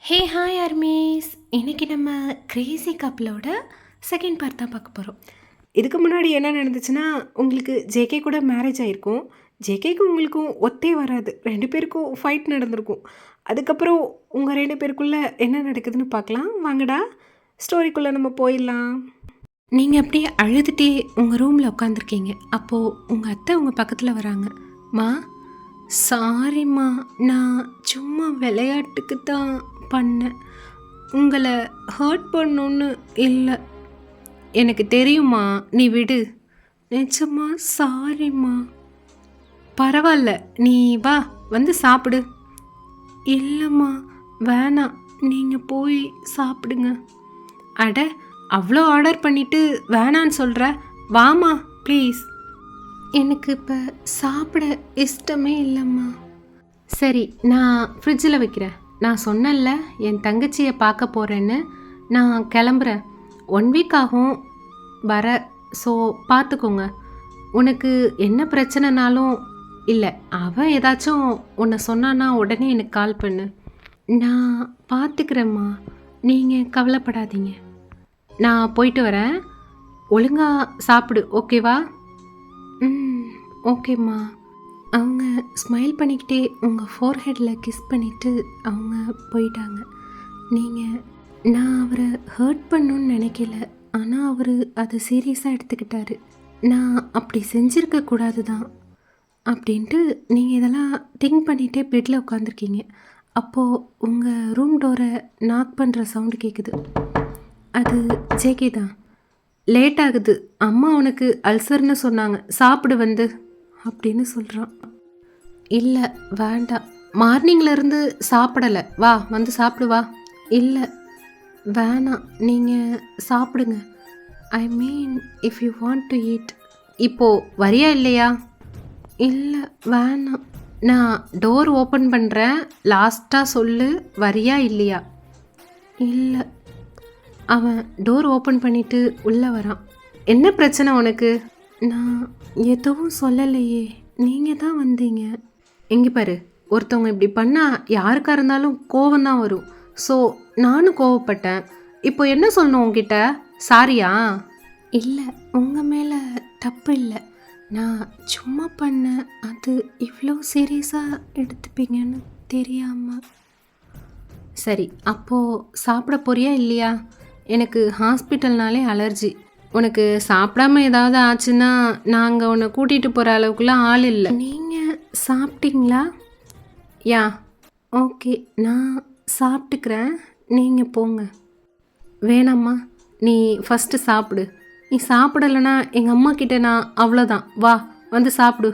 Hey hi அர்மீஸ். இன்னைக்கு நம்ம Crazy கப்பலோட second part தான் பார்க்க போகிறோம். இதுக்கு முன்னாடி என்ன நடந்துச்சுன்னா, உங்களுக்கு ஜேகே கூட மேரேஜ் ஆகிருக்கும். ஜேகேக்கும் உங்களுக்கும் ஒத்தே வராது, ரெண்டு பேருக்கும் ஃபைட் நடந்திருக்கும். அதுக்கப்புறம் உங்கள் ரெண்டு பேருக்குள்ளே என்ன நடக்குதுன்னு பார்க்கலாம். வாங்கடா ஸ்டோரிக்குள்ளே நம்ம போயிடலாம். நீங்கள் அப்படியே அழுதுகிட்டே உங்கள் ரூமில் உட்காந்துருக்கீங்க. அப்போது உங்கள் அத்தை உங்கள் பக்கத்தில் வராங்க. மா, சாரிம்மா, நான் சும்மா விளையாட்டுக்கு தான் பண்ணேன், உங்களை ஹர்ட் பண்ணணுன்னு இல்லை. எனக்கு தெரியுமா, நீ விடு. நிஜமா சாரிம்மா. பரவாயில்ல, நீ வா, வந்து சாப்பிடு. இல்லைம்மா வேணாம், நீங்கள் போய் சாப்பிடுங்க. அட, அவ்வளோ ஆர்டர் பண்ணிவிட்டு வேணான்னு சொல்கிற, வாமா ப்ளீஸ். எனக்கு இப்போ சாப்பிட இஷ்டமே இல்லைம்மா. சரி, நான் ஃப்ரிட்ஜில் வைக்கிறேன். நான் சொன்னேன்ல என் தங்கச்சியை பார்க்க போகிறேன்னு. நான் கிளம்புறேன். 1 வீக் ஆகும் வர. ஸோ பார்த்துக்கோங்க. உனக்கு என்ன பிரச்சனைனாலும் இல்லை, அவன் ஏதாச்சும் உன்னை சொன்னான்னா உடனே எனக்கு கால் பண்ணு. நான் பார்த்துக்கிறேம்மா, நீங்கள் கவலைப்படாதீங்க. நான் போயிட்டு வரேன். ஒழுங்காக சாப்பிடு, ஓகேவா? ஓகேம்மா. அவங்க ஸ்மைல் பண்ணிக்கிட்டே உங்கள் ஃபோர்ஹெட்டில் கிஸ் பண்ணிவிட்டு அவங்க போயிட்டாங்க. நான் அவரை ஹர்ட் பண்ணணுன்னு நினைக்கல, ஆனால் அவர் அதை சீரியஸாக எடுத்துக்கிட்டாரு. நான் அப்படி செஞ்சுருக்கக்கூடாது தான் அப்படின்ட்டு நீங்கள் இதெல்லாம் திங்க் பண்ணிகிட்டே பெட்டில் உட்காந்துருக்கீங்க. அப்போது உங்கள் ரூம் டோரை நாக் பண்ணுற சவுண்டு கேட்குது. அது ஜேகே தான். லேட் ஆகுது, அம்மா உனக்கு அல்சர்னு சொன்னாங்க, சாப்பிடு வந்து அப்படின்னு சொல்கிறான். இல்லை வேண்டாம், மார்னிங்லேருந்து சாப்பிடலை, வா வந்து சாப்பிடு வா. இல்லை வேணாம், நீங்கள் சாப்பிடுங்க. I mean if you want to eat. இப்போது வரியா இல்லையா? இல்லை வேணாம், நான் டோர் ஓப்பன் பண்ணுறேன், லாஸ்ட்டாக சொல்லு, வரியா இல்லையா? இல்லை. அவன் டோர் ஓப்பன் பண்ணிவிட்டு உள்ளே வரான். என்ன பிரச்சனை உனக்கு? நான் எதுவும் சொல்லலையே, நீங்கள் தான் வந்தீங்க. இங்கே பாரு, ஒருத்தவங்க இப்படி பண்ணால் யாருக்காக இருந்தாலும் கோவம்தான் வரும். ஸோ நானும் கோவப்பட்டேன். இப்போ என்ன சொல்லணும் உங்ககிட்ட? சாரியா? இல்லை, உங்கள் மேலே தப்பு இல்லை, நான் சும்மா பண்ணேன். அது இவ்வளோ சீரியஸாக எடுத்துப்பீங்கன்னு தெரியாமல். சரி, அப்போது சாப்பிட போறியா இல்லையா? எனக்கு ஹாஸ்பிட்டல்னாலே அலர்ஜி. உனக்கு சாப்பிடாம ஏதாவது ஆச்சுன்னா நாங்கள் உன்னை கூட்டிகிட்டு போகிற அளவுக்குலாம் ஆள் இல்லை. நீங்கள் சாப்பிட்டீங்களா? யா, ஓகே, நான் சாப்பிட்டுக்கிறேன், நீங்கள் போங்க. வேணாம்மா, நீ ஃபஸ்ட்டு சாப்பிடு. நீ சாப்பிடலைன்னா எங்கள் அம்மா கிட்டே நான் அவ்வளோதான். வா வந்து சாப்பிடு.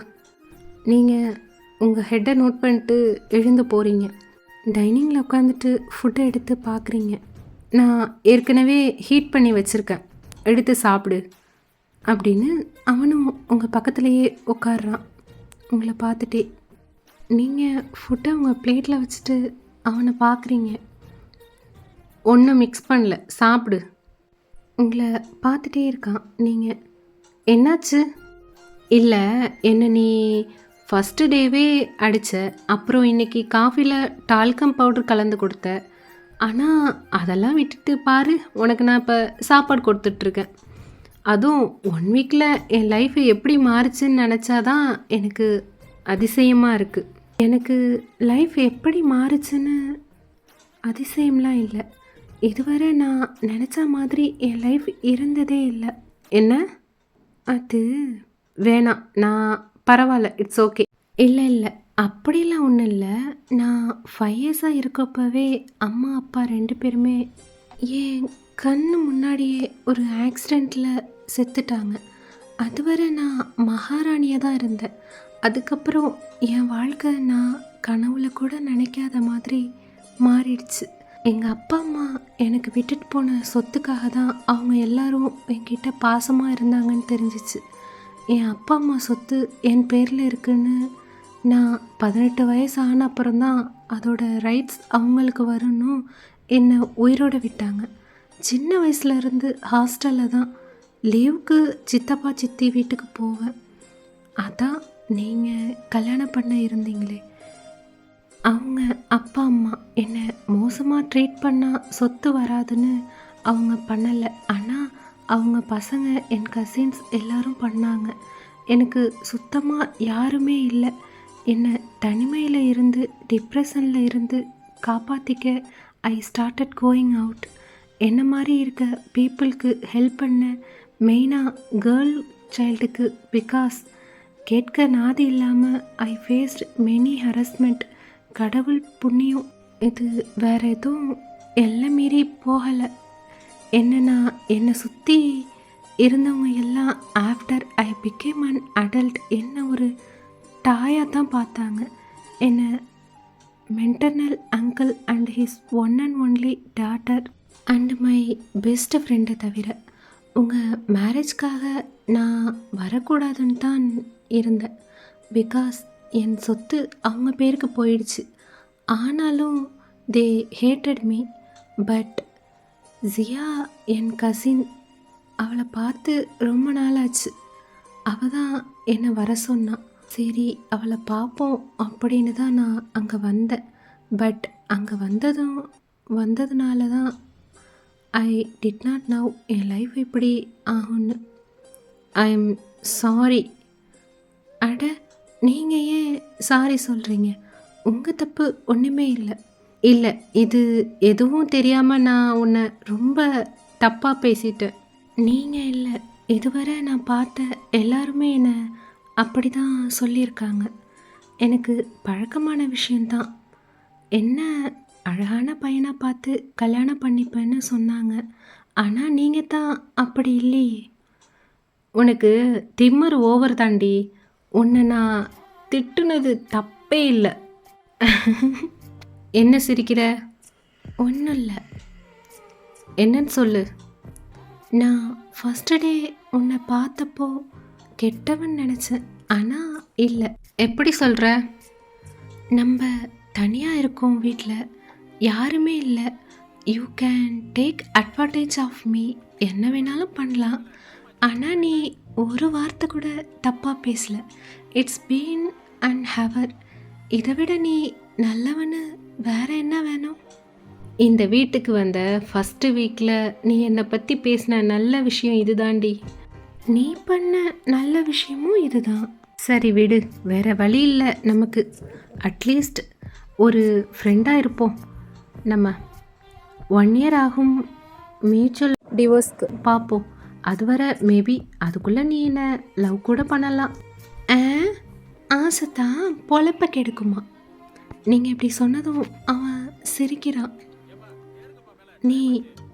நீங்கள் உங்கள் ஹெட்டை நோட் பண்ணிட்டு எழுந்து போகிறீங்க. டைனிங்கில் உட்காந்துட்டு ஃபுட்டை எடுத்து பார்க்குறீங்க. நான் ஏற்கனவே ஹீட் பண்ணி வச்சுருக்கேன், எடுத்து சாப்பிடு அப்படின்னு அவனும் உங்கள் பக்கத்துலேயே உட்காடுறான் உங்களை பார்த்துட்டே. நீங்கள் ஃபுட்டை உங்கள் பிளேட்டில் வச்சுட்டு அவனை பார்க்குறீங்க. ஒன்றும் மிக்ஸ் பண்ணல, சாப்பிடு. உங்களை பார்த்துட்டே இருக்கான். நீங்கள் என்னாச்சு? இல்லை, என்ன நீ ஃபஸ்ட்டு டேவே அடித்த, அப்புறம் இன்றைக்கி காஃபியில் டால்கம் பவுடர் கலந்து கொடுத்த. ஆனால் அதெல்லாம் விட்டுட்டு பாரு, உனக்கு நான் இப்போ சாப்பாடு கொடுத்துட்ருக்கேன். அதுவும் 1 வீக்கில் என் லைஃப் எப்படி மாறுச்சுன்னு நினச்சாதான் எனக்கு அதிசயமாக இருக்குது. எனக்கு லைஃப் எப்படி மாறுச்சுன்னு அதிசயம்லாம் இல்லை. இதுவரை நான் நினச்ச மாதிரி என் லைஃப் இருந்ததே இல்லை. என்ன? அது வேணாம், நான் பரவாயில்ல, இட்ஸ் ஓகே. இல்லை, அப்படிலாம் ஒன்றும் இல்லை. நான் 5 இயர்ஸாக இருக்கப்பவே அம்மா அப்பா 2 பேருமே என் கண்ணு முன்னாடியே ஒரு ஆக்சிடெண்ட்டில் செத்துட்டாங்க. அதுவரை நான் மகாராணியாக தான் இருந்தேன். அதுக்கப்புறம் என் வாழ்க்கை நான் கனவுல கூட நினைக்காத மாதிரி மாறிடுச்சு. எங்கள் அப்பா அம்மா எனக்கு விட்டுட்டு போன சொத்துக்காக தான் அவங்க எல்லாரும் என்கிட்ட பாசமாக இருந்தாங்கன்னு தெரிஞ்சிச்சு. என் அப்பா அம்மா சொத்து என் பேரில் இருக்குன்னு நான் 18 வயசு ஆன அப்புறம்தான் அதோட ரைட்ஸ் அவங்களுக்கு வரணும் என்னை உயிரோடு விட்டாங்க. சின்ன வயசுலேருந்து ஹாஸ்டலில் தான் லீவுக்கு சித்தப்பா சித்தி வீட்டுக்கு போவேன். அதான் நீங்கள் கல்யாணம் பண்ண இருந்தீங்களே, அவங்க அப்பா அம்மா என்னை மோசமாக ட்ரீட் பண்ணால் சொத்து வராதுன்னு அவங்க பண்ணலை. ஆனால் அவங்க பசங்க என் கசின்ஸ் எல்லாரும் பண்ணாங்க. எனக்கு சுத்தமாக யாருமே இல்லை. என்னை தனிமையில் இருந்து டிப்ரெஷனில் இருந்து காப்பாற்றிக்க ஐ ஸ்டார்டட் கோயிங் அவுட். என்ன மாதிரி இருக்க பீப்புளுக்கு ஹெல்ப் பண்ண, மெயினாக கேர்ள் சைல்டுக்கு. பிகாஸ் கேட்க நாதி இல்லாமல் ஐ ஃபேஸ்ட் மெனி ஹரஸ்மெண்ட். கடவுள் புண்ணியம் இது வேற எதுவும் எல்லை மீறி போகலை. என்னை சுற்றி இருந்தவங்க எல்லாம் after I became an adult என்னை ஒரு டாயாக தான் பார்த்தாங்க. என்னை maternal uncle and his one and only daughter and my best ஃப்ரெண்டை தவிர. உங்கள் மேரேஜ்க்காக நான் வரக்கூடாதுன்னு தான் இருந்தேன். பிகாஸ் என் சொத்து அவங்க பேருக்கு போயிடுச்சு. ஆனாலும் they hated me. But Jiya என் கசின், அவளை பார்த்து ரொம்ப நாளாச்சு. அவள் தான் என்னை வர சொன்னான். சரி அவளை பார்ப்போம் அப்படின்னு தான் நான் அங்கே வந்தேன். பட் அங்கே வந்ததுனால தான் I did not now N life இப்படி ஆகும்னு. I am sorry. அட நீங்கள் ஏன் சாரி சொல்கிறீங்க? உங்கள் தப்பு ஒன்றுமே இல்லை. இல்லை, இது எதுவும் தெரியாமல் நான் உன்னை ரொம்ப தப்பாக பேசிட்டேன். நீங்கள் இல்லை, இதுவரை நான் பார்த்த எல்லாருமே என்னை அப்படி தான் சொல்லியிருக்காங்க. எனக்கு பழக்கமான விஷயந்தான். என்ன அழகான பையனாக பார்த்து கல்யாணம் பண்ணிப்பேன்னு சொன்னாங்க. ஆனால் நீங்கள் தான் அப்படி இல்லையே. உனக்கு திமிரு ஓவர் தாண்டி. உன்னை நான் திட்டுனது தப்பே இல்லை. என்ன சிரிக்கிற? ஒன்றும் இல்லை. என்னன்னு சொல்லு. நான் ஃபஸ்ட்டு டே உன்னை பார்த்தப்போ கெட்டவன் நினச்சேன். ஆனால் இல்லை. எப்படி சொல்கிற? நம்ம தனியாக இருக்கோம், வீட்டில் யாருமே இல்லை. You can take advantage of me. என்ன வேணாலும் பண்ணலாம். ஆனால் நீ ஒரு வார்த்தை கூட தப்பாக பேசல. It's been and hour. இதை விட நீ நல்லவனு வேற என்ன வேணும்? இந்த வீட்டுக்கு வந்த ஃபஸ்ட்டு வீக்கில் நீ என்னை பற்றி பேசின நல்ல விஷயம் இது தாண்டி. நீ பண்ண நல்ல விஷயமும் இதுதான். சரி விடு, வேற வழி இல்லை நமக்கு. அட்லீஸ்ட் ஒரு ஃப்ரெண்டாக இருப்போம். நம்ம 1 year ஆகும் மியூச்சுவல் டிவோர்ஸ்க்கு பார்ப்போம். அதுவரை மேபி அதுக்குள்ளே நீ என்ன லவ் கூட பண்ணலாம். ஆசை தான் பொழப்ப கெடுக்குமா? நீங்கள் இப்படி சொன்னதும் அவன் சிரிக்கிறான். நீ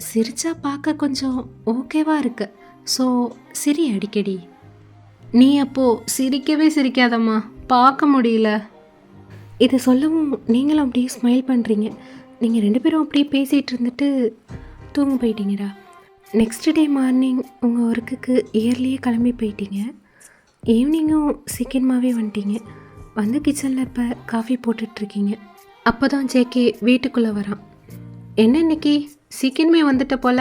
சிரிச்சா பார்க்க கொஞ்சம் ஓகேவா இருக்கு. ஸோ சிரி அடிக்கடி. நீ அப்போது சிரிக்கவே சிரிக்காதம்மா, பார்க்க முடியல. இதை சொல்லவும் நீங்களும் அப்படியே ஸ்மைல் பண்ணுறீங்க. நீங்கள் 2 பேரும் அப்படியே பேசிகிட்டு இருந்துட்டு தூங்க போயிட்டீங்கடா. நெக்ஸ்ட் டே மார்னிங் உங்கள் ஒர்க்குக்கு இயர்லியே கிளம்பி போயிட்டீங்க. ஈவினிங்கும் சீக்கிரமாகவே வந்துட்டீங்க. வந்து கிச்சனில் இப்போ காஃபி போட்டுட்ருக்கீங்க. அப்போ தான் ஜேகே வீட்டுக்குள்ளே வரான். என்ன இன்னைக்கு சீக்கிரமே வந்துட்ட போல?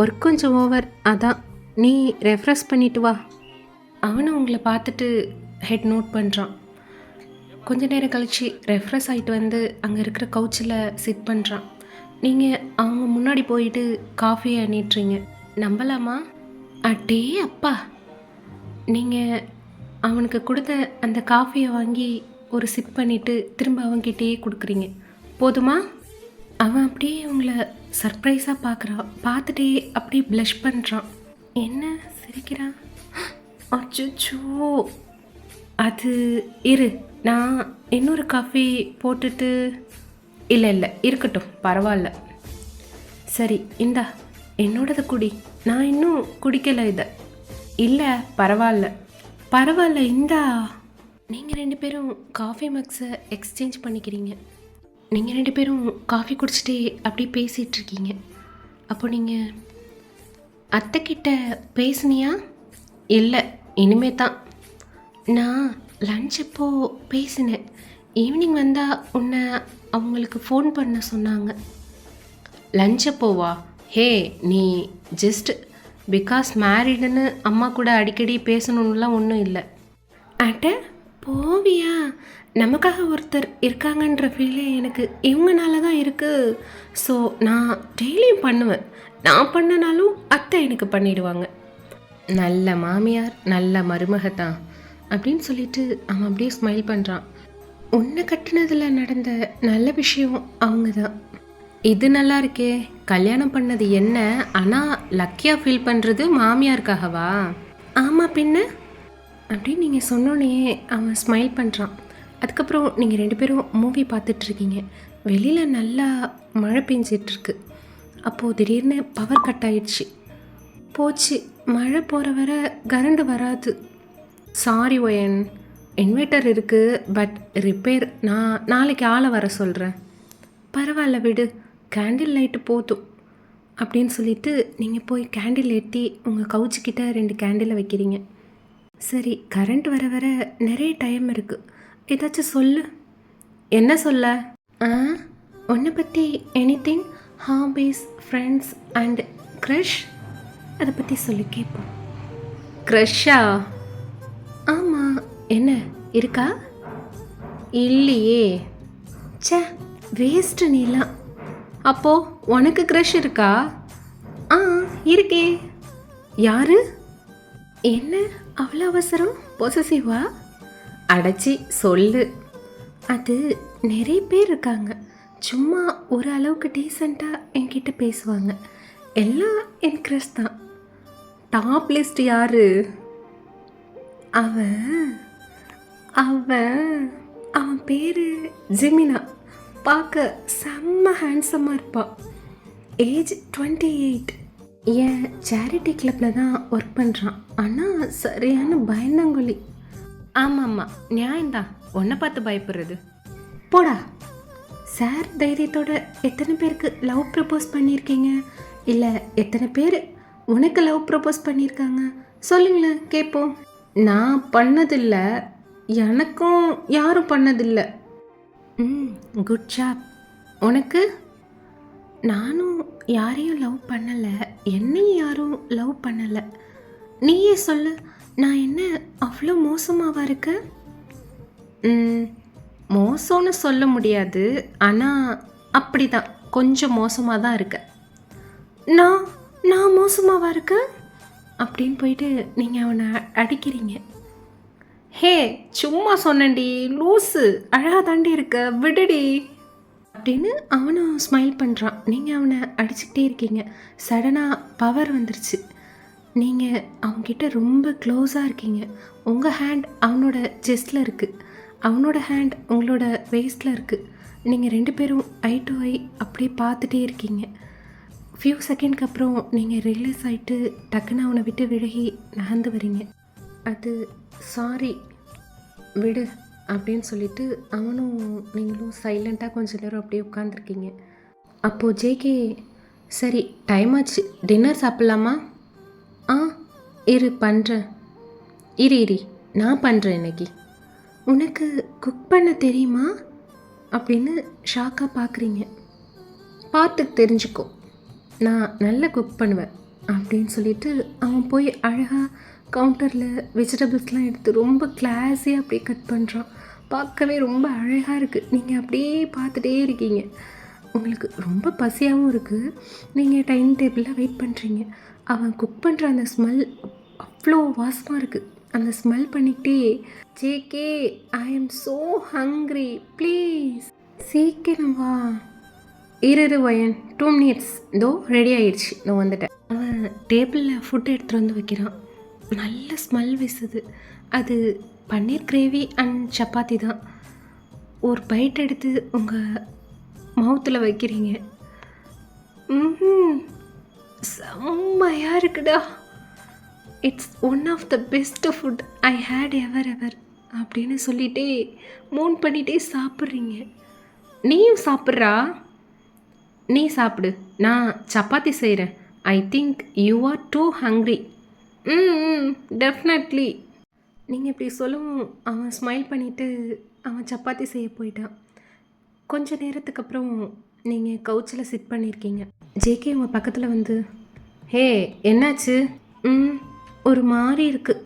ஒர்க் கொஞ்சம் ஓவர், அதான். நீ ரெஃப்ரெஷ் பண்ணிட்டு வா. அவனும் உங்களை பார்த்துட்டு ஹெட் நோட் பண்ணுறான். கொஞ்ச நேரம் கழித்து ரெஃப்ரெஷ் ஆகிட்டு வந்து அங்கே இருக்கிற கவுச்சில் சிட் பண்ணுறான். நீங்கள் அவங்க முன்னாடி போயிட்டு காஃபியை நீட்டுறீங்க. நம்பலாமா? அட்டே அப்பா, நீங்கள் அவனுக்கு கொடுத்த அந்த காஃபியை வாங்கி ஒரு சிப் பண்ணிவிட்டு திரும்ப அவன்கிட்டயே கொடுக்குறீங்க. போதுமா? அவன் அப்படியே உங்களை சர்ப்ரைஸாக பார்க்குறான். பார்த்துட்டே அப்படியே ப்ளஷ் பண்ணுறான். என்ன சிரிக்கிறான்? அச்சோ, அது இரு, நான் இன்னொரு காஃபி போட்டுட்டு. இல்லை இருக்கட்டும், பரவாயில்ல. சரி இந்தா, என்னோடது குடி. நான் இன்னும் குடிக்கலை இதை. இல்லை பரவாயில்ல இந்தா. நீங்கள் 2 பேரும் காஃபி மக்ஸை எக்ஸ்சேஞ்ச் பண்ணிக்கிறீங்க. நீங்கள் 2 பேரும் காஃபி குடிச்சிட்டே அப்படி பேசிகிட்ருக்கீங்க. அப்போ நீங்கள் அத்தைக்கிட்ட பேசுனியா? இல்லை, இனிமே தான். நான் லஞ்ச் அப்போ பேசினேன். ஈவினிங் வந்தால் உன்னை அவங்களுக்கு ஃபோன் பண்ண சொன்னாங்க. லஞ்ச் அப்போவா? ஹே, நீ ஜஸ்ட் பிகாஸ் மேரிடுன்னு அம்மா கூட அடிக்கடி பேசணுன்னுலாம் ஒன்றும் இல்லை. அட்ட போவியா? நமக்காக ஒருத்தர் இருக்காங்கன்ற ஃபீலே எனக்கு இவங்கனால தான் இருக்குது. ஸோ நான் டெய்லியும் பண்ணுவேன். நான் பண்ணனாலும் அத்தை எனக்கு பண்ணிடுவாங்க. நல்ல மாமியார் நல்ல மருமக தான் அப்படின்னு சொல்லிட்டு அவன் அப்படியே ஸ்மைல் பண்ணுறான். உன்னை கட்டுனதில் நடந்த நல்ல விஷயம் அவங்க தான். இது நல்லா இருக்கே, கல்யாணம் பண்ணது என்ன, ஆனால் லக்கியாக ஃபீல் பண்ணுறது மாமியாருக்காகவா? ஆமாம் பின்ன அப்படின்னு நீங்கள் சொன்னோன்னே அவன் ஸ்மைல் பண்ணுறான். அதுக்கப்புறம் நீங்கள் 2 பேரும் மூவி பார்த்துட்ருக்கீங்க. வெளியில் நல்லா மழை பெஞ்சிட்ருக்கு. அப்போது திடீர்னு பவர் கட் ஆயிடுச்சு. போச்சு, மழை போகிற வர கரண்ட் வராது. சாரி ஒயன், இன்வெர்ட்டர் இருக்குது, பட் ரிப்பேர். நான் நாளைக்கு ஆளை வர சொல்கிறேன். பரவாயில்ல விடு, கேண்டில் லைட்டு போதும் அப்படின்னு சொல்லிட்டு நீங்கள் போய் கேண்டில் ஏற்றி உங்கள் கவுச்சிக்கிட்ட 2 கேண்டிலை வைக்கிறீங்க. சரி, கரண்ட் வர வர நிறைய டைம் இருக்குது, ஏதாச்சும் சொல்லு. என்ன சொல்ல? உன்னை பற்றி anything, hobbies, friends and crush, அதை பற்றி சொல்லி கேட்போம். க்ரஷ்ஷா? ஆமாம், என்ன இருக்கா? இல்லையே. சே, வேஸ்ட்டு நீலாம். அப்போது உனக்கு க்ரஷ் இருக்கா? ஆ இருக்கே. யாரு? என்ன அவ்வளோ அவசரம், பொசசிவா? அடைச்சி சொல்லு. அது நிறைய பேர் இருக்காங்க, சும்மா ஒரு அளவுக்கு டீசெண்டாக என்கிட்ட பேசுவாங்க. எல்லாம் என் க்ரஷ் தான். டாப் லிஸ்ட் யாரு? அவன் அவன் அவன் பேர் ஜெமினா. பார்க்க செம்ம ஹேண்ட்ஸமாக இருப்பான். ஏஜ் 28. என் சேரிட்டி கிளப்பில் தான் ஒர்க் பண்ணுறான். ஆனால் சரியான பயந்தாங்கொல்லி. ஆமாம்மா, நியாயம்தான், உன்னை பார்த்து பயப்படுறது. போடா. சார் தைரியத்தோட எத்தனை பேருக்கு லவ் ப்ரப்போஸ் பண்ணியிருக்கீங்க? இல்லை எத்தனை பேர் உனக்கு லவ் ப்ரப்போஸ் பண்ணியிருக்காங்க? சொல்லுங்களேன் கேட்போம். நான் பண்ணதில்லை, எனக்கும் யாரும் பண்ணதில்லை. Good job. உனக்கு? நானும் யாரையும் லவ் பண்ணலை, என்னையும் யாரும் லவ் பண்ணலை. நீயே சொல்லு, நான் என்ன அவ்வளோ மோசமாவா இருக்கேன்? மோசம்னு சொல்ல முடியாது, ஆனால் அப்படி தான், கொஞ்சம் மோசமாக தான் இருக்கேன். நான் மோசமாவா இருக்கேன் அப்படின்னு போயிட்டு நீங்கள் அவனை அடிக்கிறீங்க. ஹே, சும்மா சொன்னேன்டி, லூஸு, அழகாக தாண்டி இருக்க, விடுடி அப்படின்னு அவனும் ஸ்மைல் பண்ணுறான். நீங்கள் அவனை அடிச்சுக்கிட்டே இருக்கீங்க. சடனாக பவர் வந்துருச்சு. நீங்கள் அவன்கிட்ட ரொம்ப க்ளோஸாக இருக்கீங்க. உங்கள் ஹேண்ட் அவனோட செஸ்டில் இருக்குது, அவனோட ஹேண்ட் உங்களோட வேஸ்டில் இருக்குது. நீங்கள் 2 பேரும் ஐ டு ஐ அப்படியே பார்த்துட்டே இருக்கீங்க. ஃபியூ செகண்ட்க்கு அப்புறம் நீங்கள் ரியலைஸ் ஆகிட்டு டக்குன்னு அவனை விட்டு விலகி நகர்ந்து வரீங்க. அது சாரி விடு அப்படின்னு சொல்லிட்டு அவனும் நீங்களும் சைலண்ட்டாக கொஞ்ச நேரம் அப்படியே உட்காந்துருக்கீங்க. அப்போது ஜேகே, சரி டைம் ஆச்சு, டின்னர் சாப்பிட்லாமா? இரு பண்ணுறேன். இரு நான் பண்ணுறேன். இன்னைக்கு உனக்கு குக் பண்ண தெரியுமா அப்படின்னு ஷாக்காக பார்க்குறீங்க. பார்த்து தெரிஞ்சுக்கோ, நான் நல்லா குக் பண்ணுவேன் அப்படின்னு சொல்லிட்டு அவன் போய் அழகாக கவுண்டரில் வெஜிடபிள்ஸ்லாம் எடுத்து ரொம்ப கிளாஸியாக அப்படியே கட் பண்ணுறான். பார்க்கவே ரொம்ப அழகாக இருக்குது. நீங்கள் அப்படியே பார்த்துட்டே இருக்கீங்க. உங்களுக்கு ரொம்ப பசியாகவும் இருக்குது. நீங்கள் டைனிங் டேபிளில் வெயிட் பண்ணுறீங்க. அவன் குக் பண்ணுற அந்த ஸ்மெல் அவ்வளோ வாசமாக இருக்குது. அந்த ஸ்மெல் பண்ணிக்கிட்டே, JK I am so hungry, please சீக்கிரம் வா. இரு வயன், 2 minutes, இதோ ரெடி ஆயிடுச்சு, நான் வந்துட்டேன். அவன் டேபிளில் ஃபுட் எடுத்துகிட்டு வந்து வைக்கிறான். நல்ல ஸ்மெல் வீசுது. அது பன்னீர் கிரேவி அண்ட் சப்பாத்தி தான். ஒரு பைட் எடுத்து உங்கள் மவுத்தில் வைக்கிறீங்க. செம்மையாக இருக்குடா, it's one of the best food I had ever அப்படின்னு சொல்லிகிட்டே மூன் பண்ணிகிட்டே சாப்பிட்றீங்க. நீயும் சாப்பிட்றா? நீ சாப்பிடு, நான் சப்பாத்தி செய்கிறேன். I think you are too hungry. Definitely. நீங்கள் இப்படி சொல்லவும் அவன் ஸ்மைல் பண்ணிவிட்டு அவன் சப்பாத்தி செய்ய போயிட்டான். கொஞ்ச நேரத்துக்கு அப்புறம் நீங்கள் கவுச்சில் சிட் பண்ணியிருக்கீங்க. ஜேகே உங்கள் பக்கத்தில் வந்து, ஹே என்னாச்சு? ஒரு மாதிரி இருக்குது.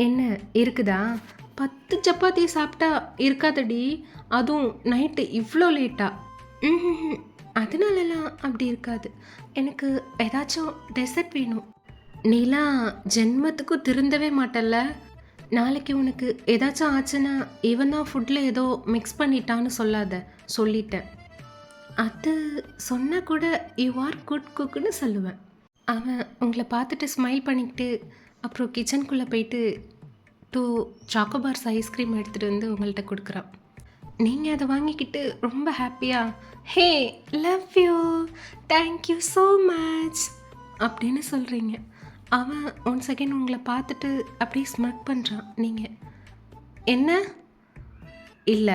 என்ன இருக்குதா? 10 சப்பாத்தி சாப்பிட்டா இருக்காதடி, அதுவும் நைட்டு இவ்வளோ லேட்டா. ம்ஹ்ம். அதனாலலாம் அப்படி இருக்காது. எனக்கு ஏதாச்சும் டெசர்ட் வேணும். நீலாம் ஜென்மத்துக்கும் திருந்தவே மாட்டல்ல. நாளைக்கு உனக்கு ஏதாச்சும் ஆச்சுன்னா, இவன் தான் ஃபுட்ல ஏதோ மிக்ஸ் பண்ணிட்டான்னு சொல்லாத. சொல்லிட்டேன். அது சொன்னா கூட யூ ஆர் குட் குக்குன்னு சொல்லுவேன். அவன் உங்கள பார்த்துட்டு ஸ்மைல் பண்ணிக்கிட்டு, அப்புறம் கிச்சனுக்குள்ள போயிட்டு 2 சாக்கோபார்ஸ் ஐஸ்கிரீம் எடுத்துட்டு வந்து உங்கள்ட்ட குடுக்குறான். நீங்க அத வாங்கிக்கிட்டு ரொம்ப ஹேப்பியா, "hey! Love you. Thank you so much" அப்படின்னு சொல்றீங்க. அவன் 1 செகண்ட் உங்கள பார்த்துட்டு அப்படியே ஸ்மிர்க் பண்றான். நீங்க, "என்ன?" "இல்ல,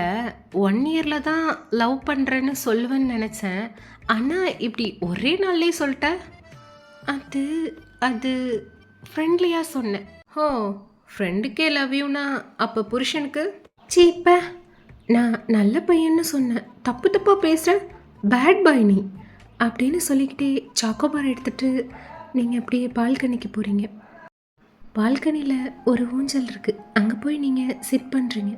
1 இயர்ல தான் லவ் பண்றேன்னு சொல்லுவேன்னு நெனச்சேன். ஆனா இப்படி ஒரே நாள்லயே சொல்ட்ட." அது அது ஃப்ரெண்ட்லியா சொன்னேன். "ஓ! ஃப்ரெண்டுக்கே லவ் யூனா அப்ப புருஷனுக்கு?" "சீ ப்ப! நான் நல்ல பையன்னு சொன்னேன். தப்பு தப்பா பேசுற. பேட் பாய் நீ." அப்படின்னு சொல்லிக்கிட்டே சாக்கோபார் எடுத்துட்டு நீங்க அப்படியே பால்கனிக்கு போறீங்க. பால்கனியில ஒரு ஊஞ்சல் இருக்கு. அங்க போய் நீங்க சிட் பண்றீங்க.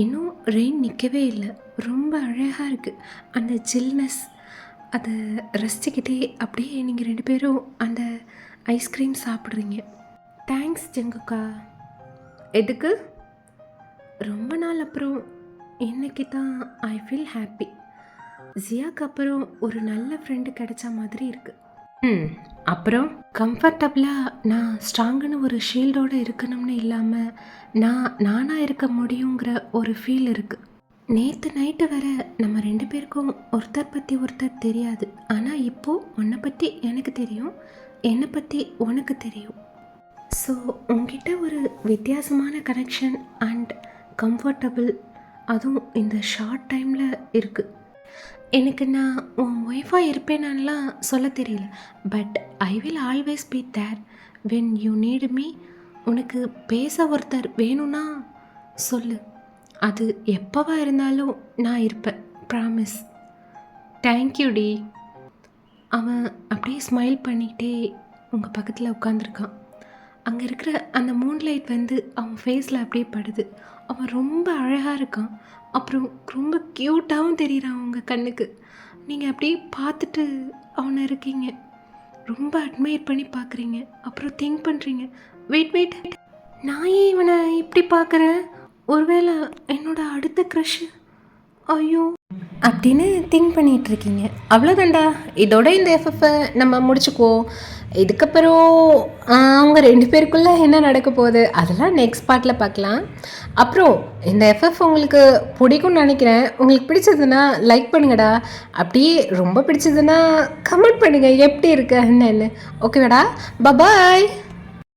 இன்னும் ரெயின் நிக்கவே இல்ல. ரொம்ப அழகா இருக்கு. அந்த சில்னஸ் அத ரசிச்சுக்கிட்டே அப்படியே நீங்க 2 பேரும் அந்த ஐஸ்கிரீம் சாப்பிடுறீங்க. தேங்க்ஸ் ஜங்குக்கா. எதுக்கு? ரொம்ப நாள் அப்புறம் இன்னைக்கு தான் ஐ ஃபீல் ஹாப்பி. ஜியாக்கு அப்புறம் ஒரு நல்ல ஃப்ரெண்டு கிடைச்ச மாதிரி இருக்கு. அப்புறம் கம்ஃபர்டபுளா நான் ஸ்ட்ராங்குன்னு ஒரு ஷீல்டோட இருக்கணும்னு இல்லாம, நான் நானா இருக்க முடியுங்கிற ஒரு ஃபீல் இருக்கு. நேத்து நைட்டு வர நம்ம 2 பேருக்கும் ஒருத்தர் பத்தி ஒருத்தர் தெரியாது. ஆனா இப்போ உன்னை பத்தி எனக்கு தெரியும். என்னை பத்தி உனக்கு தெரியும். ஸோ உன்கிட்ட ஒரு வித்தியாசமான கனெக்ஷன் அண்ட் கம்ஃபர்டபுள், அதுவும் இந்த ஷார்ட் டைமில் இருக்குது. எனக்கு நான் உன் ஒய்ஃபாக இருப்பேனான்லாம் சொல்ல தெரியல. But I will always be there when you need me. உனக்கு பேச ஒருத்தர் வேணும்னா சொல்லு. அது எப்போவா இருந்தாலும் நான் இருப்பேன். ப்ராமிஸ். தேங்க்யூடி. அவன் அப்படியே ஸ்மைல் பண்ணிக்கிட்டே உங்கள் பக்கத்தில் உட்காந்துருக்கான். அங்கே இருக்கிற அந்த மூன்லைட் வந்து அவன் ஃபேஸில் அப்படியே படுது. அவன் ரொம்ப அழகாக இருக்கான். அப்புறம் ரொம்ப க்யூட்டாகவும் தெரிகிறான் உங்கள் கண்ணுக்கு. நீங்கள் அப்படியே பார்த்துட்டு அவனை இருக்கீங்க. ரொம்ப அட்மையர் பண்ணி பார்க்குறீங்க. அப்புறம் திங்க் பண்ணுறீங்க, வெயிட் வெயிட், நான் ஏன் இவனை இப்படி பார்க்குறேன்? ஒருவேளை என்னோட அடுத்த க்ரஷ் ஐயோ அப்படின்னு திங்க் பண்ணிகிட்டு இருக்கீங்க. அவ்வளோதான்டா, இதோட இந்த எஃப்எஃப்பை நம்ம முடிச்சுக்குவோம். இதுக்கப்புறம் அவங்க 2 பேருக்குள்ளே என்ன நடக்க போகுது அதெல்லாம் நெக்ஸ்ட் பார்ட்டில் பார்க்கலாம். அப்புறம் இந்த எஃப்எஃப் உங்களுக்கு பிடிக்கும்னு நினைக்கிறேன். உங்களுக்கு பிடிச்சதுன்னா லைக் பண்ணுங்கடா. அப்படியே ரொம்ப பிடிச்சதுன்னா கமெண்ட் பண்ணுங்கள் எப்படி இருக்கு என்னன்னு. ஓகேவாடா? பபாய்.